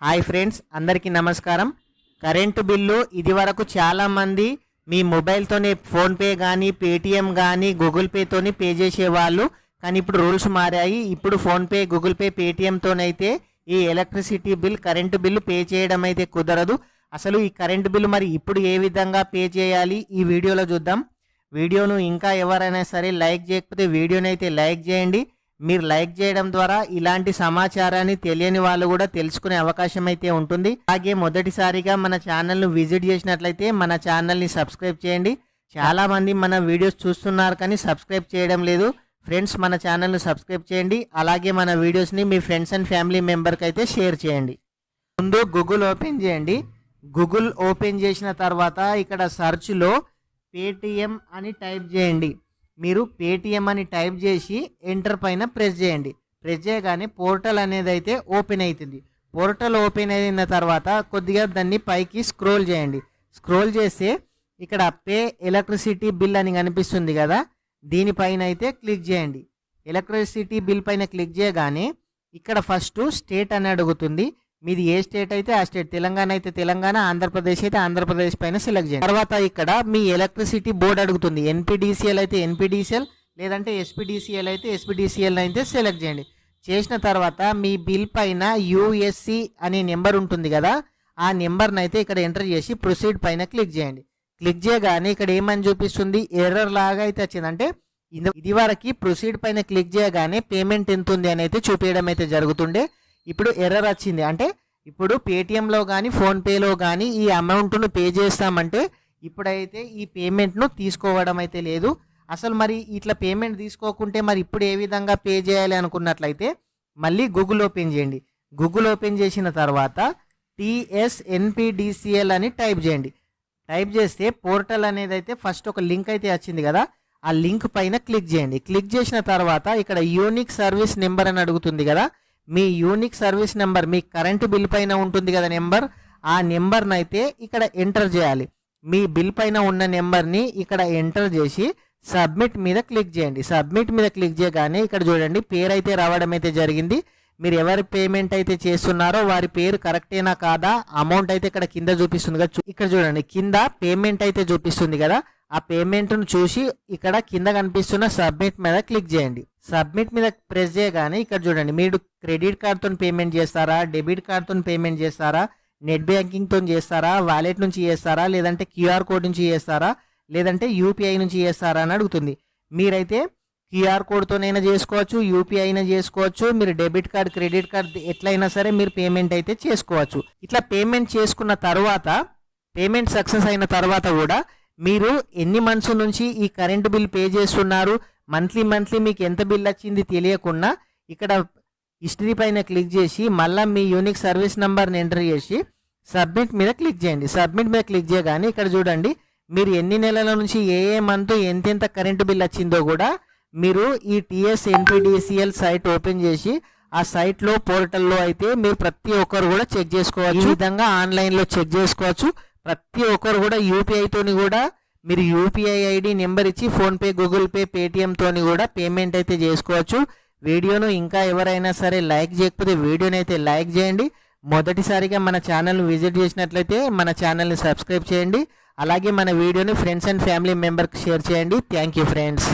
Hi friends, అందరికీ నమస్కారం. Current bill ఇది వరకు చాలామంది మీ మొబైల్తోనే ఫోన్పే కానీ పేటిఎం కానీ గూగుల్ పేతోని పే చేసేవాళ్ళు. కానీ ఇప్పుడు రూల్స్ మారాయి. ఇప్పుడు ఫోన్పే గూగుల్ పే పేటిఎంతోనైతే ఈ electricity bill current bill pay చేయడం అయితే కుదరదు. అసలు ఈ కరెంటు బిల్లు మరి ఇప్పుడు ఏ విధంగా పే చేయాలి ఈ వీడియోలో చూద్దాం. వీడియోను ఇంకా ఎవరైనా సరే లైక్ చేయకపోతే వీడియోని అయితే లైక్ చేయండి. మీరు లైక్ చేయడం ద్వారా ఇలాంటి సమాచారాన్ని తెలియని వాళ్ళు కూడా తెలుసుకునే అవకాశం అయితే ఉంటుంది. అలాగే మొదటిసారిగా మన ఛానల్ను విజిట్ చేసినట్లయితే మన ఛానల్ని సబ్స్క్రైబ్ చేయండి. చాలామంది మన వీడియోస్ చూస్తున్నారు కానీ సబ్స్క్రైబ్ చేయడం లేదు. ఫ్రెండ్స్, మన ఛానల్ను సబ్స్క్రైబ్ చేయండి. అలాగే మన వీడియోస్ని మీ ఫ్రెండ్స్ అండ్ ఫ్యామిలీ మెంబర్కి అయితే షేర్ చేయండి. ముందు గూగుల్ ఓపెన్ చేయండి. గూగుల్ ఓపెన్ చేసిన తర్వాత ఇక్కడ సర్చ్లో పేటిఎం అని టైప్ చేయండి. మీరు పేటిఎం అని టైప్ చేసి ఎంటర్ పైన ప్రెస్ చేయండి. ప్రెస్ చేయగానే పోర్టల్ అనేది అయితే ఓపెన్ అవుతుంది. పోర్టల్ ఓపెన్ అయిన తర్వాత కొద్దిగా దాన్ని పైకి స్క్రోల్ చేయండి. స్క్రోల్ చేస్తే ఇక్కడ పే ఎలక్ట్రిసిటీ బిల్ అని కనిపిస్తుంది కదా, దీనిపైన అయితే క్లిక్ చేయండి. ఎలక్ట్రిసిటీ బిల్ పైన క్లిక్ చేయగానే ఇక్కడ ఫస్ట్ స్టేట్ అని అడుగుతుంది. మీది ఏ స్టేట్ అయితే ఆ స్టేట్, తెలంగాణ అయితే తెలంగాణ, ఆంధ్రప్రదేశ్ అయితే ఆంధ్రప్రదేశ్ పైన సెలెక్ట్ చేయండి. తర్వాత ఇక్కడ మీ ఎలక్ట్రిసిటీ బోర్డు అడుగుతుంది. ఎన్పిడిసిఎల్ అయితే ఎన్పిడిసిఎల్, లేదంటే ఎస్పిడిసిఎల్ అయితే ఎస్పిడిసిఎల్ అయితే సెలెక్ట్ చేయండి. చేసిన తర్వాత మీ బిల్ పైన యుఎస్సి అనే నెంబర్ ఉంటుంది కదా, ఆ నెంబర్ని అయితే ఇక్కడ ఎంటర్ చేసి ప్రొసీడ్ పైన క్లిక్ చేయండి. క్లిక్ చేయగానే ఇక్కడ ఏమని చూపిస్తుంది, ఎర్రర్ లాగా అయితే వచ్చింది. అంటే ఇది వరకు ప్రొసీడ్ పైన క్లిక్ చేయగానే పేమెంట్ ఎంత ఉంది అని అయితే చూపించడం అయితే జరుగుతుండే. ఇప్పుడు ఎర్రర్ వచ్చింది. అంటే ఇప్పుడు పేటిఎంలో కానీ ఫోన్పేలో కానీ ఈ అమౌంట్ను పే చేస్తామంటే ఇప్పుడైతే ఈ పేమెంట్ను తీసుకోవడం అయితే లేదు. అసలు మరి ఇట్లా పేమెంట్ తీసుకోకుంటే మరి ఇప్పుడు ఏ విధంగా పే చేయాలి అనుకున్నట్లయితే మళ్ళీ గూగుల్ ఓపెన్ చేయండి. గూగుల్ ఓపెన్ చేసిన తర్వాత TSNPDCL అని టైప్ చేయండి. టైప్ చేస్తే పోర్టల్ అనేది అయితే ఫస్ట్ ఒక లింక్ అయితే వచ్చింది కదా, ఆ లింక్ పైన క్లిక్ చేయండి. క్లిక్ చేసిన తర్వాత ఇక్కడ యూనిక్ సర్వీస్ నెంబర్ అని అడుగుతుంది కదా, మీ యూనిక్ సర్వీస్ నెంబర్ మీ కరెంటు బిల్ పైన ఉంటుంది కదా నెంబర్, ఆ నెంబర్ని అయితే ఇక్కడ ఎంటర్ చేయాలి. మీ బిల్ పైన ఉన్న నెంబర్ని ఇక్కడ ఎంటర్ చేసి సబ్మిట్ మీద క్లిక్ చేయండి. సబ్మిట్ మీద క్లిక్ చేయగానే ఇక్కడ చూడండి పేరు అయితే రావడం అయితే జరిగింది. మీరు ఎవరి పేమెంట్ అయితే చేస్తున్నారో వారి పేరు కరెక్టేనా కాదా, అమౌంట్ అయితే ఇక్కడ కింద చూపిస్తుంది కదా, ఇక్కడ చూడండి కింద పేమెంట్ అయితే చూపిస్తుంది కదా, ఆ పేమెంట్ను చూసి ఇక్కడ కింద కనిపిస్తున్న సబ్మిట్ మీద క్లిక్ చేయండి. సబ్మిట్ మీద ప్రెస్ చేయగానే ఇక్కడ చూడండి మీరు క్రెడిట్ కార్డ్తో పేమెంట్ చేస్తారా, డెబిట్ కార్డ్తో పేమెంట్ చేస్తారా, నెట్ బ్యాంకింగ్తో చేస్తారా, వాలెట్ నుంచి చేస్తారా, లేదంటే QR కోడ్ నుంచి చేస్తారా, లేదంటే UPI నుంచి చేస్తారా అని అడుగుతుంది. మీరైతే QR కోడ్తోనైనా చేసుకోవచ్చు, UPI అయినా చేసుకోవచ్చు, మీరు డెబిట్ కార్డ్ క్రెడిట్ కార్డ్ ఎట్లయినా సరే మీరు పేమెంట్ అయితే చేసుకోవచ్చు. ఇట్లా పేమెంట్ చేసుకున్న తర్వాత పేమెంట్ సక్సెస్ అయిన తర్వాత కూడా మీరు ఎన్ని మంత్స్ నుంచి ఈ కరెంటు బిల్ పే చేస్తున్నారు, మంత్లీ మీకు ఎంత బిల్ వచ్చింది తెలియకుండా ఇక్కడ హిస్టరీ పైన క్లిక్ చేసి మళ్ళీ మీ యూనిక్ సర్వీస్ నెంబర్ని ఎంటర్ చేసి సబ్మిట్ మీద క్లిక్ చేయండి. సబ్మిట్ మీద క్లిక్ చేయగానే ఇక్కడ చూడండి మీరు ఎన్ని నెలల నుంచి ఏ మంత్ ఎంతెంత కరెంటు బిల్ వచ్చిందో కూడా మీరు ఈ TSNPDCL సైట్ ఓపెన్ చేసి ఆ సైట్లో పోర్టల్లో అయితే మీరు ప్రతి ఒక్కరు కూడా చెక్ చేసుకోవచ్చు. ఈ విధంగా ఆన్లైన్లో చెక్ చేసుకోవచ్చు. ప్రతి ఒక్కరు కూడా UPI తోని కూడా మీరు UPI ID నెంబర్ ఇచ్చి ఫోన్పే గూగుల్ పే పేటిఎం తోని కూడా పేమెంట్ అయితే చేసుకోవచ్చు. వీడియోను ఇంకా ఎవరైనా సరే లైక్ చేయకపోతే వీడియోని అయితే లైక్ చేయండి. మొదటిసారిగా మన ఛానల్ని విజిట్ చేసినట్లయితే మన ఛానల్ని సబ్స్క్రైబ్ చేయండి. అలాగే మన వీడియోని ఫ్రెండ్స్ అండ్ ఫ్యామిలీ మెంబర్కి షేర్ చేయండి. Thank you friends.